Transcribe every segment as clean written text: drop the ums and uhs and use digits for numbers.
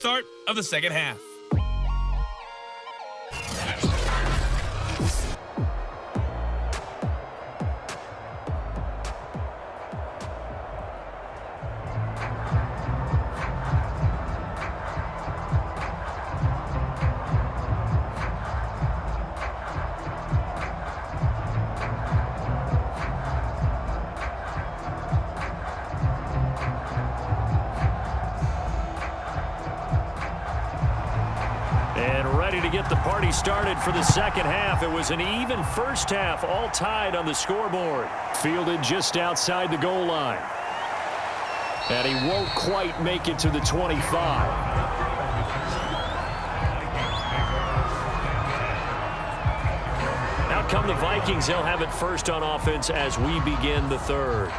Start of the second half. To get the party started for the second half. It was an even first half, all tied on the scoreboard. Fielded just outside the goal line. And he won't quite make it to the 25. Out come the Vikings. They'll have it first on offense as we begin the third.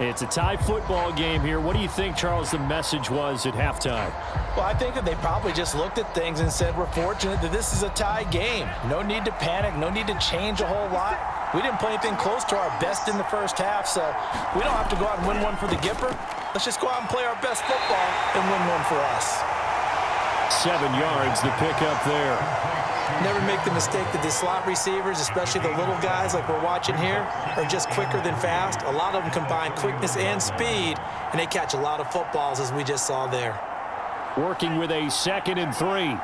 It's a tie football game here. What do you think, Charles, the message was at halftime? Well, I think that they probably just looked at things and said, we're fortunate that this is a tie game. No need to panic. No need to change a whole lot. We didn't play anything close to our best in the first half, so we don't have to go out and win one for the Gipper. Let's just go out and play our best football and win one for us. 7 yards, the pickup there. Never make the mistake that the slot receivers, especially the little guys like we're watching here, are just quicker than fast. A lot of them combine quickness and speed, and they catch a lot of footballs, as we just saw there. Working with a 2nd and 3.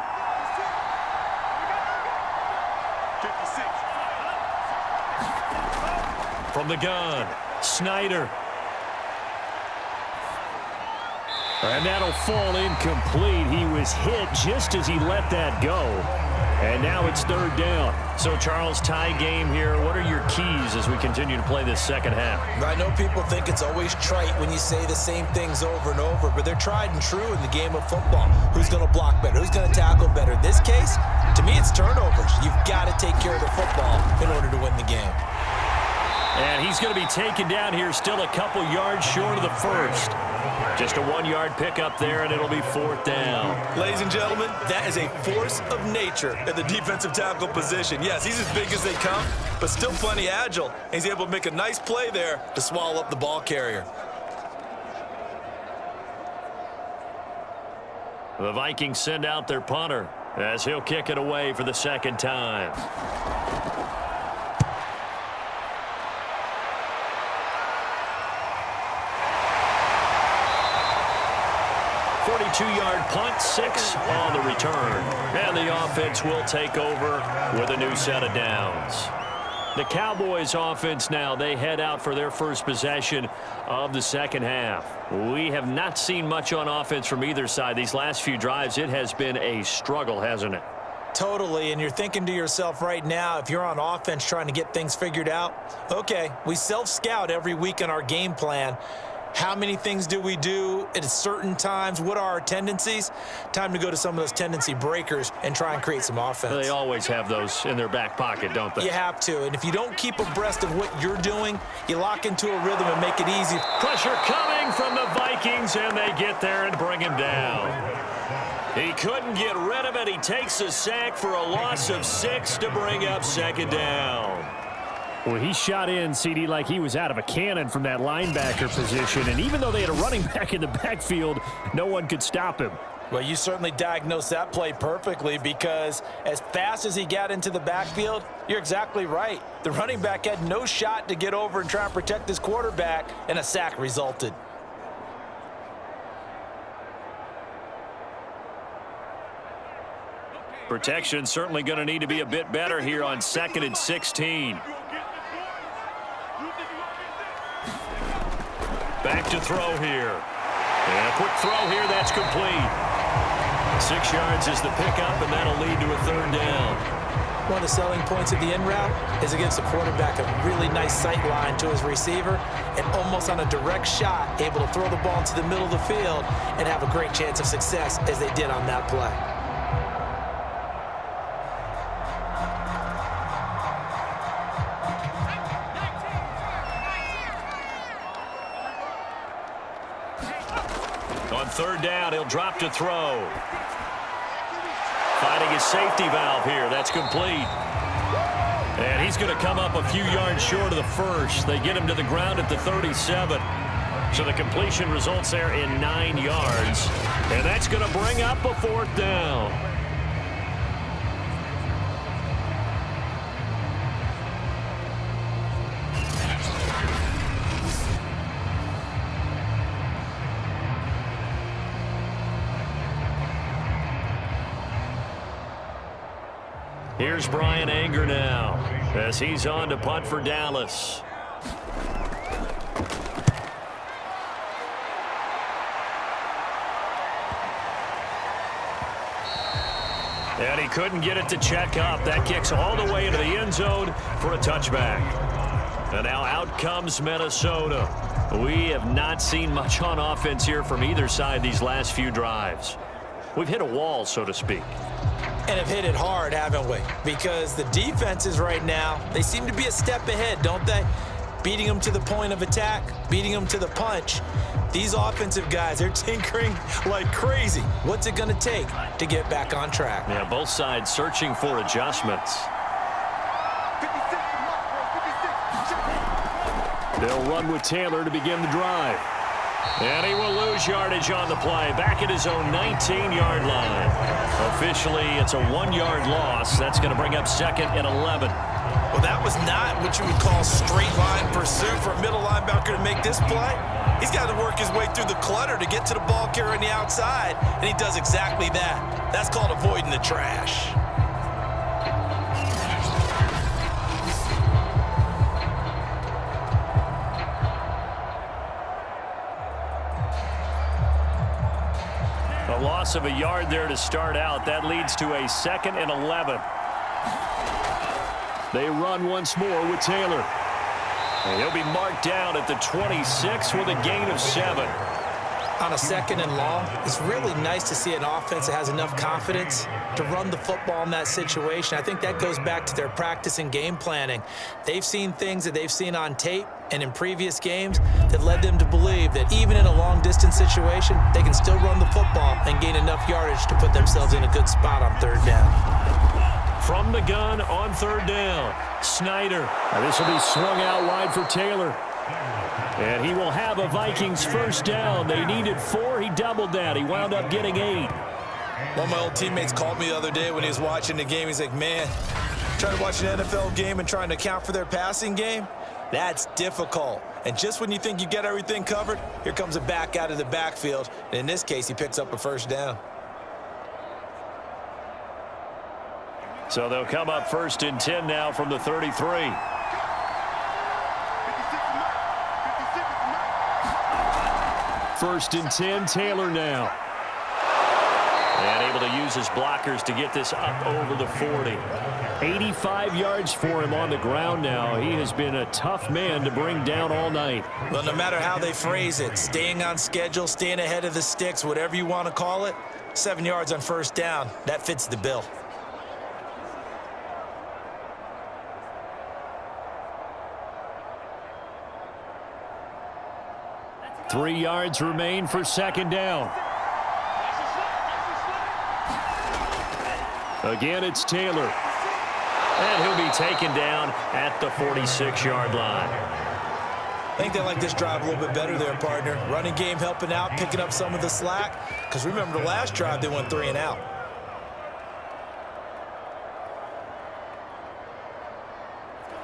From the gun, Snyder. And that'll fall incomplete. He was hit just as he let that go. And now it's 3rd down. So, Charles, tie game here. What are your keys as we continue to play this second half? I know people think it's always trite when you say the same things over and over, but they're tried and true in the game of football. Who's going to block better? Who's going to tackle better? In this case, to me, it's turnovers. You've got to take care of the football in order to win the game. And he's going to be taken down here, still a couple yards short of the first. Just a 1-yard pickup there, and it'll be 4th down. Ladies and gentlemen, that is a force of nature at the defensive tackle position. Yes, he's as big as they come, but still plenty agile. And he's able to make a nice play there to swallow up the ball carrier. The Vikings send out their punter as he'll kick it away for the 2nd time. 42-yard punt, 6 on the return. And the offense will take over with a new set of downs. The Cowboys offense now, they head out for their first possession of the second half. We have not seen much on offense from either side. These last few drives, it has been a struggle, hasn't it? Totally, and you're thinking to yourself right now, if you're on offense trying to get things figured out, okay, we self-scout every week on our game plan. How many things do we do at certain times? What are our tendencies? Time to go to some of those tendency breakers and try and create some offense. They always have those in their back pocket, don't they? You have to, and if you don't keep abreast of what you're doing, you lock into a rhythm and make it easy. Pressure coming from the Vikings, and they get there and bring him down. He couldn't get rid of it. He takes a sack for a loss of 6 to bring up 2nd down. Well, he shot in, CD, like he was out of a cannon from that linebacker position. And even though they had a running back in the backfield, no one could stop him. Well, you certainly diagnosed that play perfectly, because as fast as he got into the backfield, you're exactly right. The running back had no shot to get over and try and protect his quarterback, and a sack resulted. Protection certainly going to need to be a bit better here on 2nd and 16. Back to throw here. And a quick throw here, that's complete. 6 yards is the pickup, and that'll lead to a 3rd down. One of the selling points of the in-route is against the quarterback, a really nice sight line to his receiver, and almost on a direct shot, able to throw the ball into the middle of the field and have a great chance of success, as they did on that play. On 3rd down, he'll drop to throw. Finding his safety valve here. That's complete. And he's going to come up a few yards short of the first. They get him to the ground at the 37. So the completion results there in 9 yards. And that's going to bring up a 4th down. Here's Brian Anger now as he's on to punt for Dallas. And he couldn't get it to check up. That kicks all the way into the end zone for a touchback. And now out comes Minnesota. We have not seen much on offense here from either side these last few drives. We've hit a wall, so to speak. And have hit it hard, haven't we? Because the defenses right now, they seem to be a step ahead, don't they? Beating them to the point of attack, beating them to the punch. These offensive guys, they're tinkering like crazy. What's it going to take to get back on track? Yeah, both sides searching for adjustments. They'll run with Taylor to begin the drive. And he will lose yardage on the play. Back at his own 19-yard line. Officially, it's a 1-yard loss. That's going to bring up 2nd and 11. Well, that was not what you would call straight line pursuit for a middle linebacker to make this play. He's got to work his way through the clutter to get to the ball carrier on the outside, and he does exactly that. That's called avoiding the trash. A loss of a yard there to start out. That leads to a 2nd and 11. They run once more with Taylor. And he'll be marked down at the 26 with a gain of 7. On a 2nd and long, it's really nice to see an offense that has enough confidence to run the football in that situation. I think that goes back to their practice and game planning. They've seen things that they've seen on tape and in previous games that led them to believe that even in a long-distance situation, they can still run the football and gain enough yardage to put themselves in a good spot on 3rd down. From the gun on 3rd down, Snyder. This will be swung out wide for Taylor. And he will have a Vikings 1st down. They needed 4. He doubled that. He wound up getting 8. One of my old teammates called me the other day when he was watching the game. He's like, man, trying to watch an NFL game and trying to account for their passing game, that's difficult. And just when you think you get everything covered, here comes a back out of the backfield. And in this case, he picks up a 1st down. So they'll come up 1st and 10 now from the 33. First and 10, Taylor now. And able to use his blockers to get this up over the 40. 85 yards for him on the ground now. He has been a tough man to bring down all night. Well, no matter how they phrase it, staying on schedule, staying ahead of the sticks, whatever you want to call it, 7 yards on 1st down, that fits the bill. Three yards remain for 2nd down. Again, it's Taylor. And he'll be taken down at the 46-yard line. I think they like this drive a little bit better there, partner. Running game helping out, picking up some of the slack. Because remember, the last drive, they went 3 and out.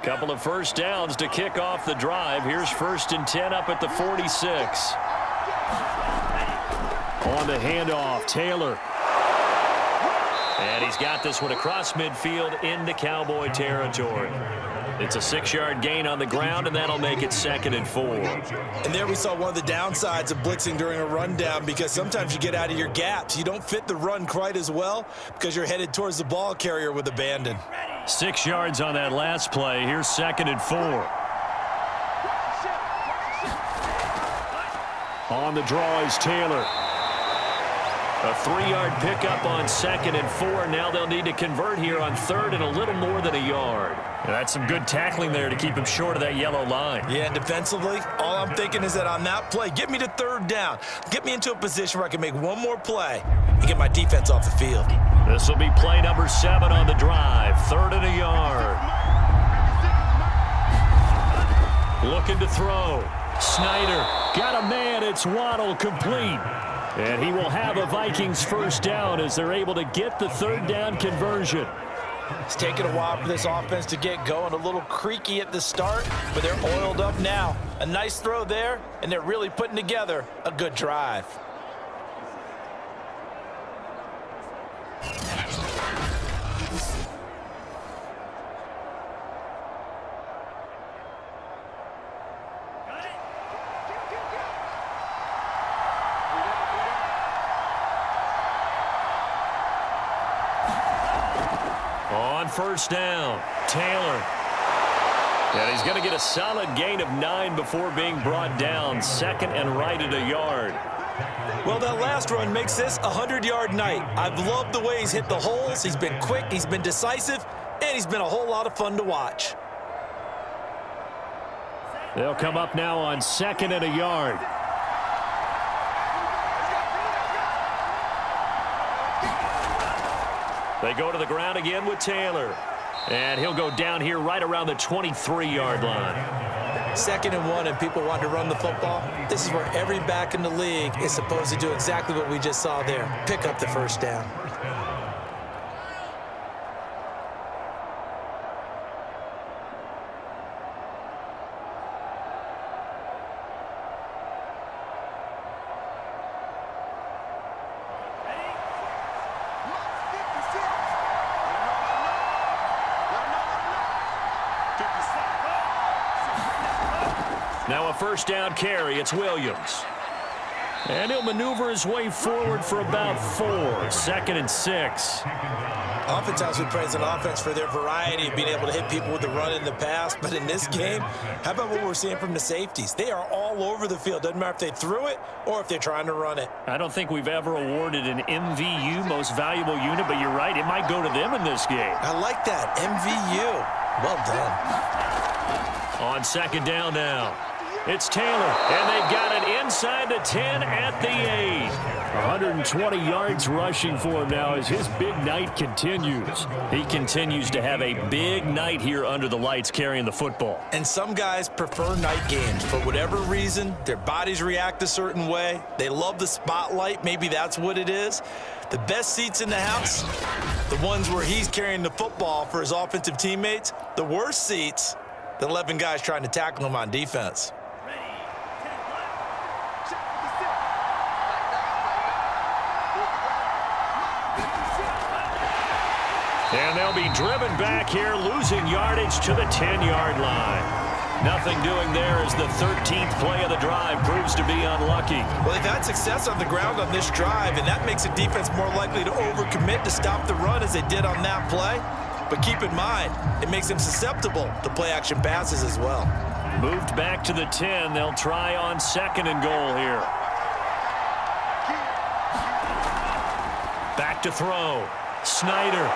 Couple of 1st downs to kick off the drive. Here's 1st and 10 up at the 46. On the handoff, Taylor. And he's got this one across midfield into Cowboy territory. It's a 6-yard gain on the ground, and that'll make it 2nd and 4. And there we saw one of the downsides of blitzing during a rundown, because sometimes you get out of your gaps. You don't fit the run quite as well because you're headed towards the ball carrier with abandon. 6 yards on that last play. Here's 2nd and 4. On the draw is Taylor. A 3-yard pickup on 2nd and 4. Now they'll need to convert here on 3rd and a little more than a yard. That's some good tackling there to keep him short of that yellow line. Yeah, and defensively, all I'm thinking is that on that play, get me to 3rd down. Get me into a position where I can make one more play and get my defense off the field. This will be play number 7 on the drive. 3rd and a yard. Looking to throw. Snyder got a man. It's Waddle, complete. And he will have a Vikings first down as they're able to get the third down conversion. It's taken a while for this offense to get going. A little creaky at the start, but they're oiled up now. A nice throw there, and they're really putting together a good drive. On first down, Taylor. And he's going to get a solid gain of 9 before being brought down. Second and right at a yard. Well, that last run makes this a 100-yard night. I've loved the way he's hit the holes. He's been quick, he's been decisive, and he's been a whole lot of fun to watch. They'll come up now on second and a yard. They go to the ground again with Taylor. And he'll go down here right around the 23-yard line. Second and 1, and people want to run the football. This is where every back in the league is supposed to do exactly what we just saw there. Pick up the first down. Now a first down carry. It's Williams. And he'll maneuver his way forward for about 4. Second and 6. Oftentimes we praise an offense for their variety of being able to hit people with the run in the pass. But in this game, how about what we're seeing from the safeties? They are all over the field. Doesn't matter if they threw it or if they're trying to run it. I don't think we've ever awarded an MVU, most valuable unit, but you're right. It might go to them in this game. I like that. MVU. Well done. On second down now. It's Taylor, and they've got it inside the 10 at the 8. 120 yards rushing for him now as his big night continues. He continues to have a big night here under the lights carrying the football. And some guys prefer night games. For whatever reason, their bodies react a certain way. They love the spotlight. Maybe that's what it is. The best seats in the house, the ones where he's carrying the football for his offensive teammates. The worst seats, the 11 guys trying to tackle him on defense. And they'll be driven back here, losing yardage to the 10-yard line. Nothing doing there as the 13th play of the drive proves to be unlucky. Well, they've had success on the ground on this drive, and that makes a defense more likely to overcommit to stop the run as they did on that play. But keep in mind, it makes them susceptible to play-action passes as well. Moved back to the 10. They'll try on second and goal here. Back to throw. Snyder.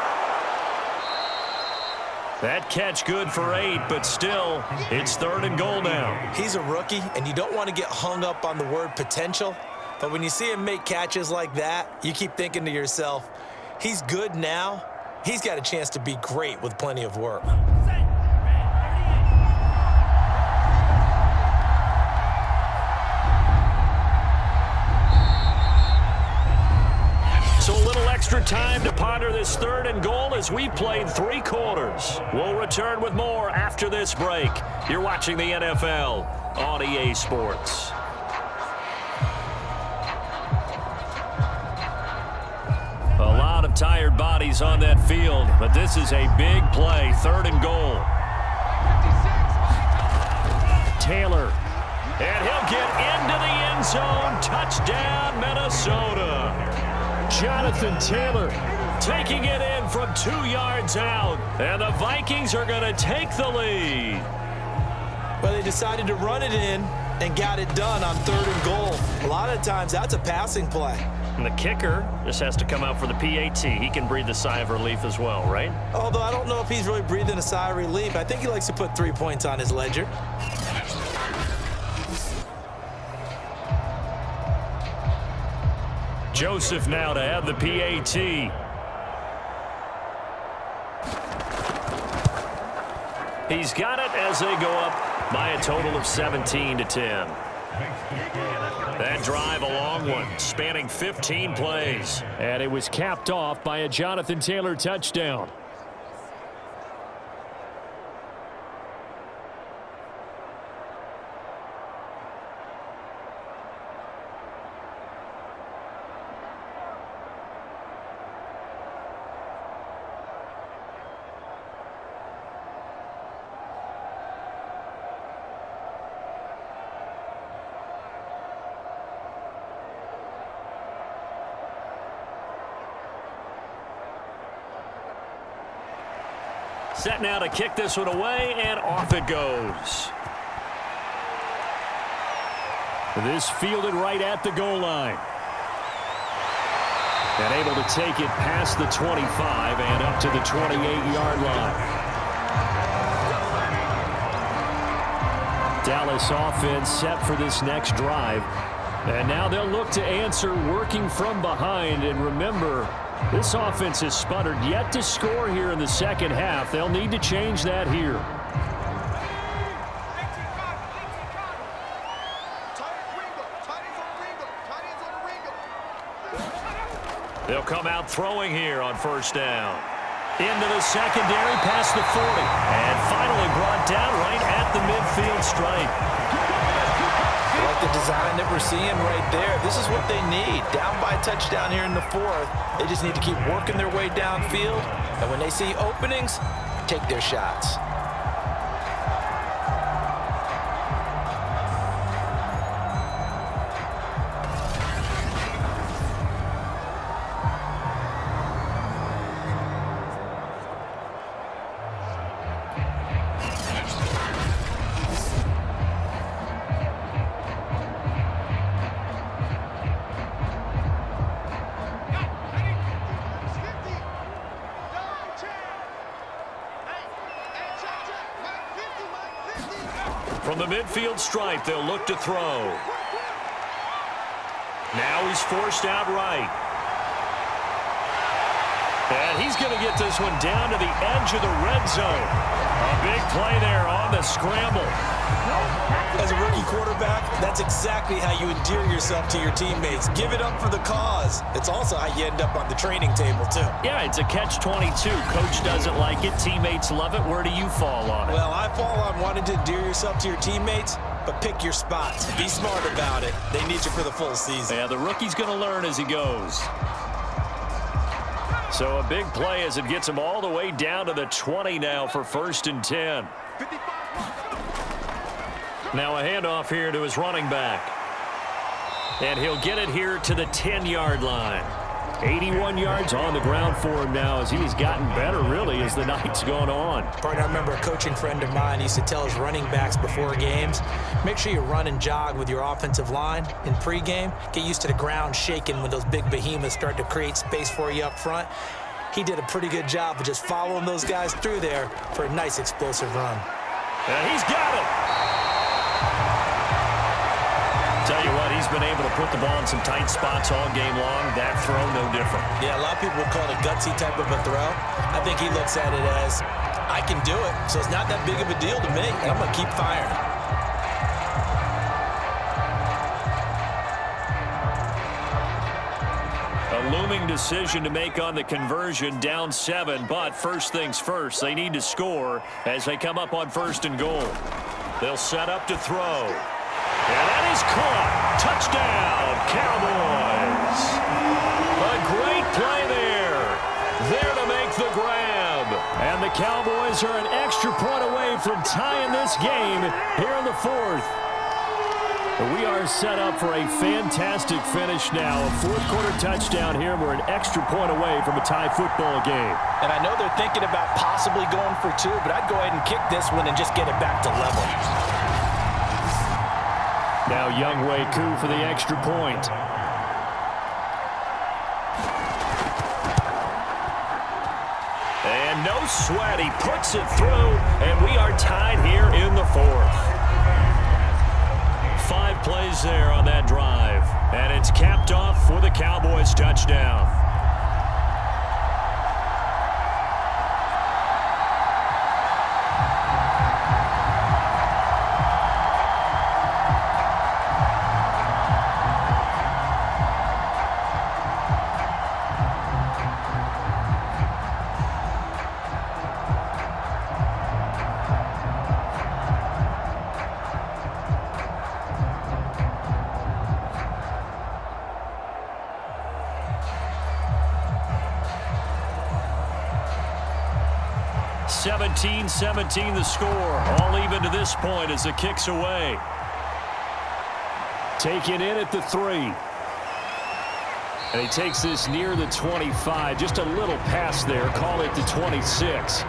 That catch good for 8, but still, it's third and goal now. He's a rookie, and you don't want to get hung up on the word potential. But when you see him make catches like that, you keep thinking to yourself, he's good now. He's got a chance to be great with plenty of work. So a little extra time to ponder this third and goal as we played 3 quarters. We'll return with more after this break. You're watching the NFL on EA Sports. A lot of tired bodies on that field, but this is a big play, third and goal. Taylor, and he'll get into the end zone. Touchdown, Minnesota. Jonathan Taylor taking it in from 2 yards out, and the Vikings are going to take the lead. Well, they decided to run it in and got it done on third and goal. A lot of times, that's a passing play. And the kicker just has to come out for the PAT. He can breathe a sigh of relief as well, right? Although I don't know if he's really breathing a sigh of relief. I think he likes to put 3 points on his ledger. Joseph now to have the PAT. He's got it as they go up by a total of 17-10. That drive a long one, spanning 15 plays. And it was capped off by a Jonathan Taylor touchdown. Set now to kick this one away, and off it goes. This fielded right at the goal line. And able to take it past the 25 and up to the 28-yard line. Dallas offense set for this next drive. And now they'll look to answer working from behind. And remember, this offense has sputtered yet to score here in the second half. They'll need to change that here. They'll come out throwing here on first down. Into the secondary, past the 40. And finally brought down right at the midfield stripe. I like the design that we're seeing right there. This is what they need. Down by a touchdown here in the fourth. They just need to keep working their way downfield. And when they see openings, take their shots. From the midfield stripe, they'll look to throw. Now he's forced out right. And he's going to get this one down to the edge of the red zone. A big play there on the scramble. As a rookie quarterback, that's exactly how you endear yourself to your teammates. Give it up for the cause. It's also how you end up on the training table, too. Yeah, it's a catch-22. Coach doesn't like it. Teammates love it. Where do you fall on it? Well, I fall on wanting to endear yourself to your teammates, but pick your spots. Be smart about it. They need you for the full season. Yeah, the rookie's going to learn as he goes. So a big play as it gets him all the way down to the 20 now for 1st and 10. Now a handoff here to his running back. And he'll get it here to the 10-yard line. 81 yards on the ground for him now as he's gotten better, really, as the night's gone on. Partner, I remember a coaching friend of mine used to tell his running backs before games, make sure you run and jog with your offensive line in pregame. Get used to the ground shaking when those big behemoths start to create space for you up front. He did a pretty good job of just following those guys through there for a nice explosive run. And he's got it. Tell you what, he's been able to put the ball in some tight spots all game long. That throw, no different. Yeah, a lot of people would call it a gutsy type of a throw. I think he looks at it as, I can do it, so it's not that big of a deal to me, and I'm going to keep firing. A looming decision to make on the conversion, down 7, but first things first, they need to score as they come up on 1st and goal. They'll set up to throw. And that is caught. Touchdown, Cowboys. A great play there. There to make the grab. And the Cowboys are an extra point away from tying this game here in the 4th. We are set up for a fantastic finish now. A 4th-quarter touchdown here, and we're an extra point away from a tie football game. And I know they're thinking about possibly going for 2, but I'd go ahead and kick this one and just get it back to level. Now Youngway Koo for the extra point. And no sweat. He puts it through, and we are tied here in the 4th. 5 plays there on that drive. And it's capped off for the Cowboys touchdown. 17-17 the score. All even to this point as the kick's away. Taken in at the 3. And he takes this near the 25. Just a little pass there. Call it the 26.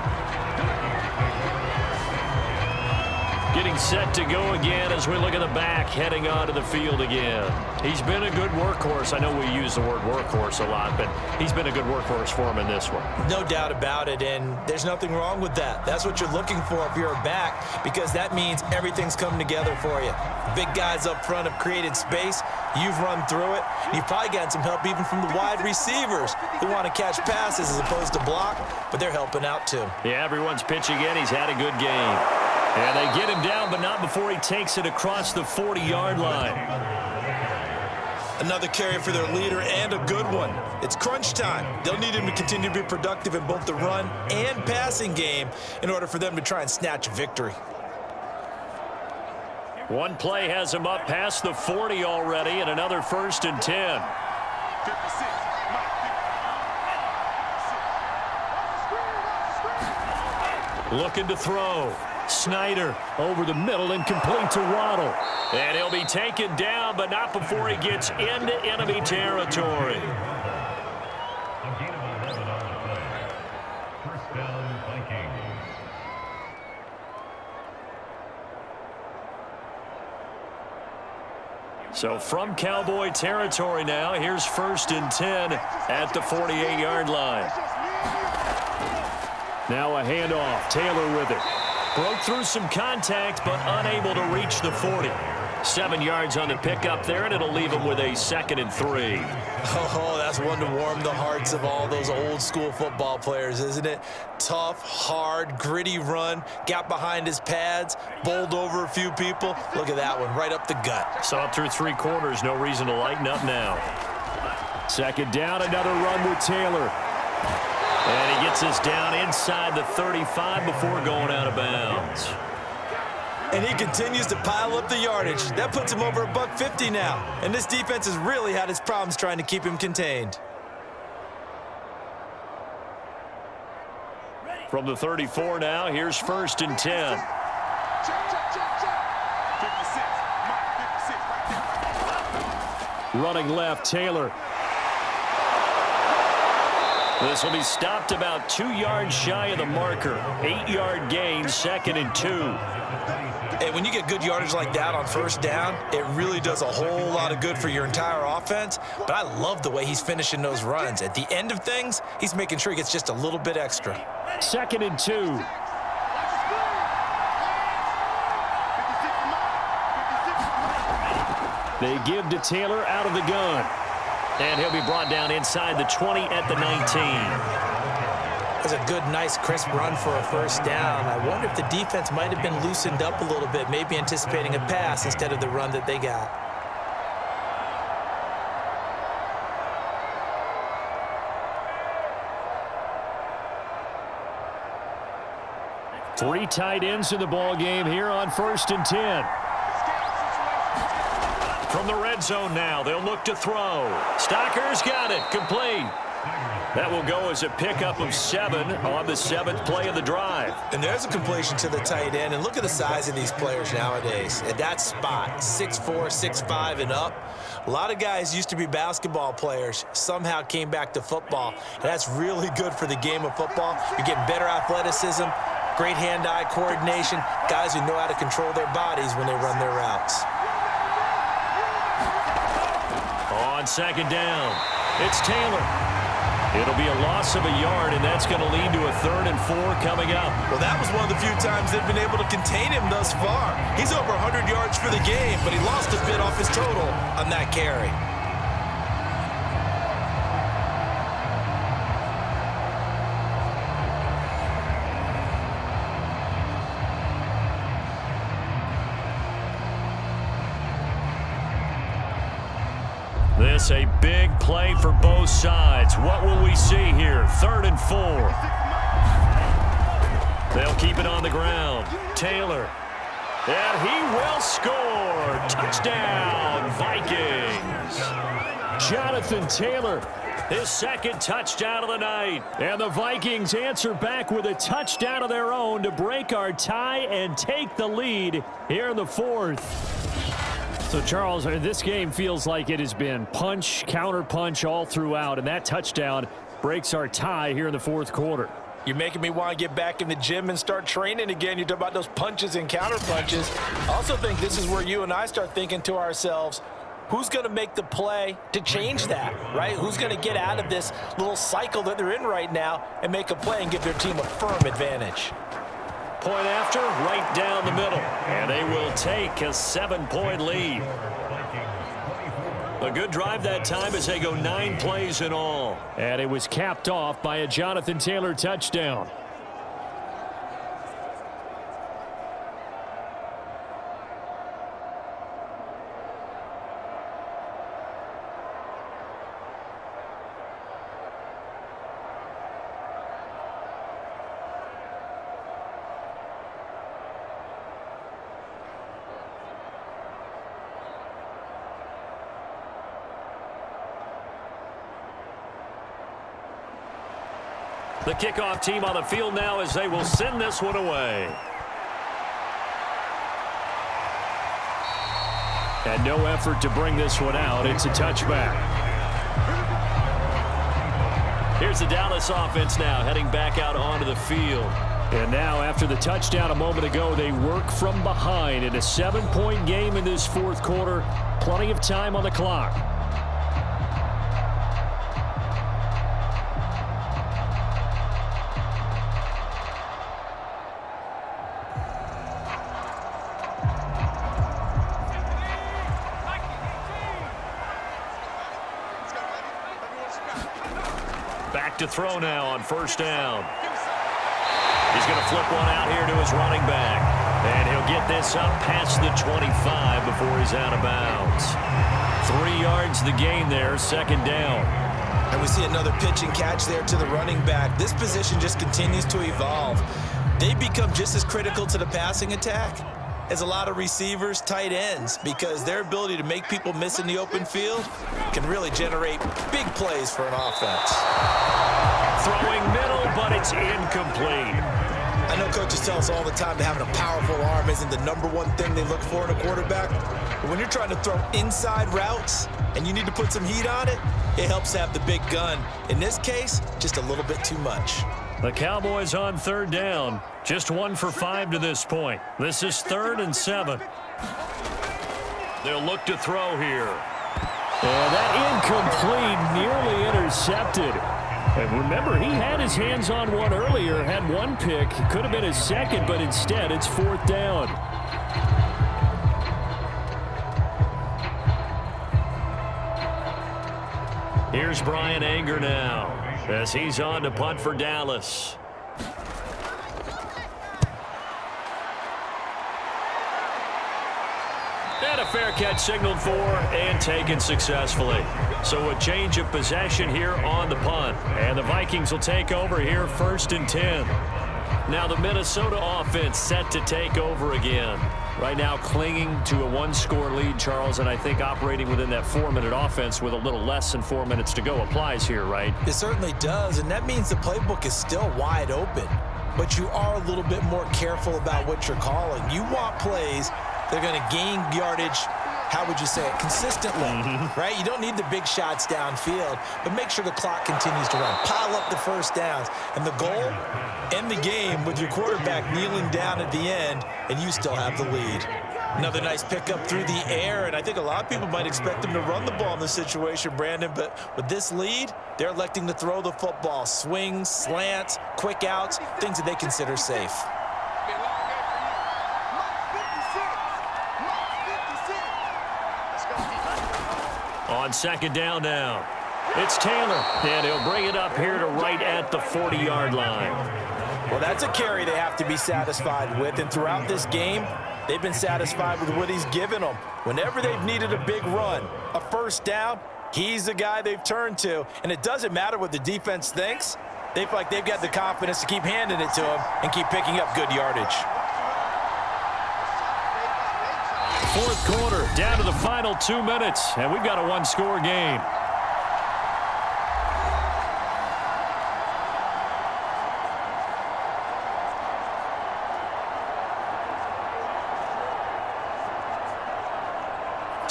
Getting set to go again as we look at the back, heading onto the field again. He's been a good workhorse. I know we use the word workhorse a lot, but he's been a good workhorse for him in this one. No doubt about it, and there's nothing wrong with that. That's what you're looking for if you're a back, because that means everything's coming together for you. Big guys up front have created space. You've run through it. You've probably gotten some help even from the wide receivers who want to catch passes as opposed to block, but they're helping out too. Yeah, everyone's pitching in. He's had a good game. And they get him down, but not before he takes it across the 40-yard line. Another carry for their leader, and a good one. It's crunch time. They'll need him to continue to be productive in both the run and passing game in order for them to try and snatch a victory. One play has him up past the 40 already, and another 1st and 10. Looking to throw. Snyder over the middle and complete to Waddle. And he'll be taken down, but not before he gets into enemy territory. So from Cowboy territory now, here's 1st and 10 at the 48-yard line. Now a handoff. Taylor with it. Broke through some contact, but unable to reach the 40. 7 yards on the pickup there, and it'll leave him with a 2nd and 3. Oh, that's one to warm the hearts of all those old-school football players, isn't it? Tough, hard, gritty run. Got behind his pads, bowled over a few people. Look at that one, right up the gut. Saw it through 3 quarters. No reason to lighten up now. 2nd down, another run with Taylor. And he gets us down inside the 35 before going out of bounds. And he continues to pile up the yardage. That puts him over $150 now. And this defense has really had its problems trying to keep him contained. From the 34 now, here's 1st and 10. Running left, Taylor. This will be stopped about 2 yards shy of the marker. 8-yard gain, 2nd and 2. And when you get good yardage like that on 1st down, it really does a whole lot of good for your entire offense. But I love the way he's finishing those runs. At the end of things, he's making sure he gets just a little bit extra. 2nd and 2. They give to Taylor out of the gun. And he'll be brought down inside the 20 at the 19. That's a good, nice, crisp run for a 1st down. I wonder if the defense might have been loosened up a little bit, maybe anticipating a pass instead of the run that they got. Three tight ends in the ball game here on 1st and 10. From the red zone now, they'll look to throw. Stocker's got it, complete. That will go as a pickup of 7 on the 7th play of the drive. And there's a completion to the tight end. And look at the size of these players nowadays. At that spot, 6'4", 6'5", and up. A lot of guys used to be basketball players, somehow came back to football. And that's really good for the game of football. You're getting better athleticism, great hand-eye coordination, guys who know how to control their bodies when they run their routes. On 2nd down, it's Taylor. It'll be a loss of a yard, and that's going to lead to a 3rd and 4 coming up. Well, that was one of the few times they've been able to contain him thus far. He's over 100 yards for the game, but he lost a bit off his total on that carry. This a big play for both sides. What will we see here? 3rd and 4. They'll keep it on the ground. Taylor. And he will score. Touchdown, Vikings. Jonathan Taylor. His second touchdown of the night. And the Vikings answer back with a touchdown of their own to break our tie and take the lead here in the fourth. So, Charles, this game feels like it has been punch, counter-punch all throughout, and that touchdown breaks our tie here in the fourth quarter. You're making me want to get back in the gym and start training again. You talk about those punches and counter punches. I also think this is where you and I start thinking to ourselves, who's going to make the play to change that, right? Who's going to get out of this little cycle that they're in right now and make a play and give their team a firm advantage? Point after, right down the middle. And they will take a 7-point lead. A good drive that time as they go 9 plays in all. And it was capped off by a Jonathan Taylor touchdown. The kickoff team on the field now as they will send this one away. And no effort to bring this one out. It's a touchback. Here's the Dallas offense now heading back out onto the field. And now after the touchdown a moment ago, they work from behind in a 7-point game in this fourth quarter. Plenty of time on the clock. Back to throw now on first down. He's going to flip one out here to his running back. And he'll get this up past the 25 before he's out of bounds. 3 yards the gain there, second down. And we see another pitch and catch there to the running back. This position just continues to evolve. They become just as critical to the passing attack as a lot of receivers, tight ends, because their ability to make people miss in the open field can really generate big plays for an offense. Throwing middle, but it's incomplete. I know coaches tell us all the time that having a powerful arm isn't the #1 thing they look for in a quarterback. But when you're trying to throw inside routes and you need to put some heat on it, it helps to have the big gun. In this case, just a little bit too much. The Cowboys on third down. Just 1 for 5 to this point. This is 3rd and 7. They'll look to throw here. And that incomplete, nearly intercepted. And remember, he had his hands on one earlier, had one pick. Could have been his second, but instead it's 4th down. Here's Brian Anger now as he's on to punt for Dallas. And a fair catch signaled for and taken successfully. So a change of possession here on the punt. And the Vikings will take over here 1st and 10. Now the Minnesota offense set to take over again. Right now clinging to a 1-score lead, Charles, and I think operating within that 4-minute offense with a little less than 4 minutes to go applies here, right? It certainly does, and that means the playbook is still wide open. But you are a little bit more careful about what you're calling. You want plays that are going to gain yardage, how would you say it, consistently, right? You don't need the big shots downfield, but make sure the clock continues to run. Pile up the first downs. And the goal, end the game with your quarterback kneeling down at the end, and you still have the lead. Another nice pickup through the air, and I think a lot of people might expect them to run the ball in this situation, Brandon, but with this lead, they're electing to throw the football. Swings, slants, quick outs, things that they consider safe. On second down now, it's Taylor, and he'll bring it up here to right at the 40-yard line. Well, that's a carry they have to be satisfied with, and throughout this game, they've been satisfied with what he's given them. Whenever they've needed a big run, a first down, he's the guy they've turned to, and it doesn't matter what the defense thinks. They feel like they've got the confidence to keep handing it to him and keep picking up good yardage. Fourth quarter, down to the final 2 minutes, and we've got a 1-score game.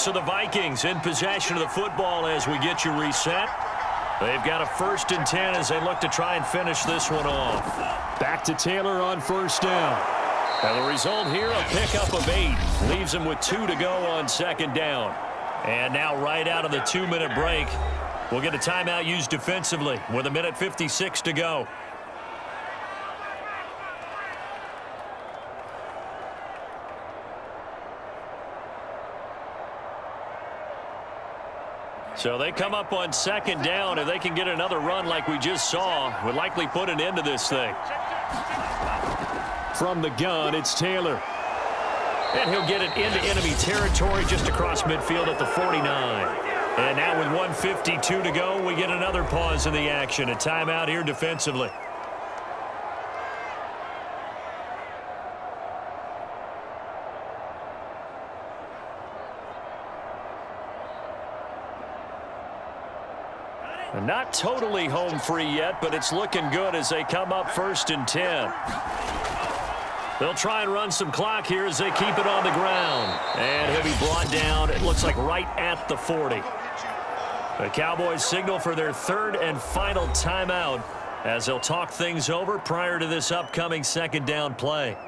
So the Vikings in possession of the football as we get you reset. They've got a 1st and 10 as they look to try and finish this one off. Back to Taylor on 1st down. And the result here, a pickup of 8. Leaves him with 2 to go on 2nd down. And now right out of the 2-minute break, we'll get a timeout used defensively with 1:56 to go. So they come up on 2nd down. If they can get another run like we just saw, would likely put an end to this thing. From the gun, it's Taylor. And he'll get it into enemy territory just across midfield at the 49. And now with 1:52 to go, we get another pause in the action. A timeout here defensively. Not totally home free yet, but it's looking good as they come up 1st and 10. They'll try and run some clock here as they keep it on the ground. And he'll be brought down, it looks like right at the 40. The Cowboys signal for their 3rd and final timeout as they'll talk things over prior to this upcoming 2nd down play.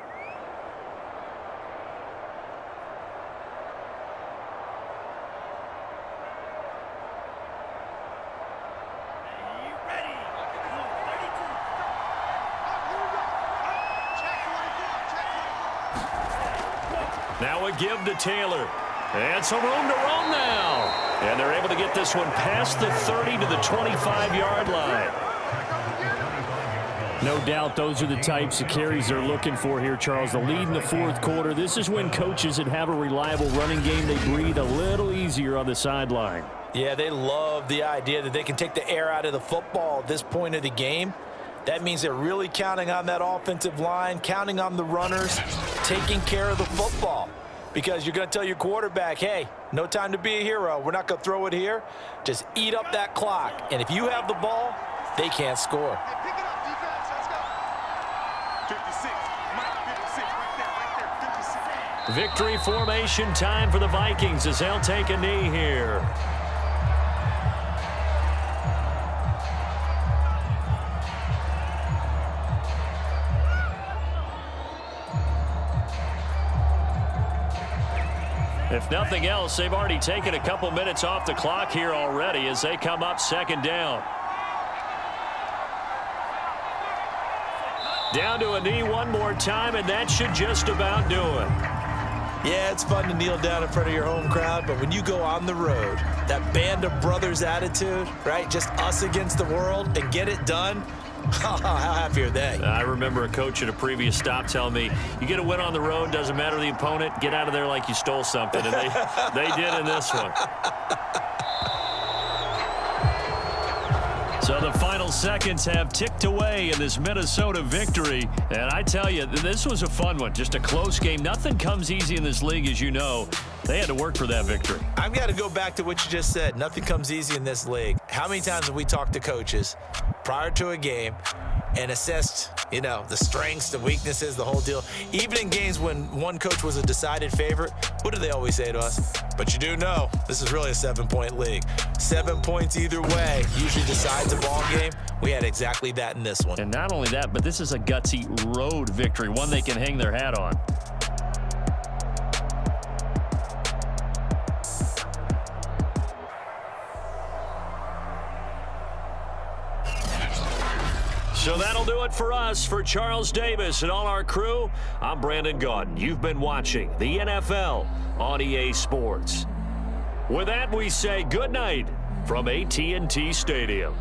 Now a give to Taylor. And some room to roam now. And they're able to get this one past the 30 to the 25-yard line. No doubt those are the types of carries they're looking for here, Charles. The lead in the 4th quarter. This is when coaches that have a reliable running game, they breathe a little easier on the sideline. Yeah, they love the idea that they can take the air out of the football at this point of the game. That means they're really counting on that offensive line, counting on the runners, taking care of the football. Because you're going to tell your quarterback, hey, no time to be a hero. We're not going to throw it here. Just eat up that clock. And if you have the ball, they can't score. Hey, pick it up, defense. Let's go. 56. Mike, 56. Right there. 56. Victory formation time for the Vikings as they'll take a knee here. If nothing else, they've already taken a couple minutes off the clock here already as they come up 2nd down. Down to a knee one more time, and that should just about do it. Yeah, it's fun to kneel down in front of your home crowd, but when you go on the road, that band of brothers attitude, right, just us against the world and get it done, how happy are they? I remember a coach at a previous stop telling me, you get a win on the road, doesn't matter the opponent, get out of there like you stole something. And they did in this one. So the final seconds have ticked away in this Minnesota victory. And I tell you, this was a fun one. Just a close game. Nothing comes easy in this league, as you know. They had to work for that victory. I've got to go back to what you just said. Nothing comes easy in this league. How many times have we talked to coaches prior to a game and assessed, you know, the strengths, the weaknesses, the whole deal? Even in games when one coach was a decided favorite, what do they always say to us? But you do know this is really a 7-point league. 7 points either way usually decides a ball game. We had exactly that in this one. And not only that, but this is a gutsy road victory, one they can hang their hat on. So that'll do it for us. For Charles Davis and all our crew, I'm Brandon Gaudin. You've been watching the NFL on EA Sports. With that, we say good night from AT&T Stadium.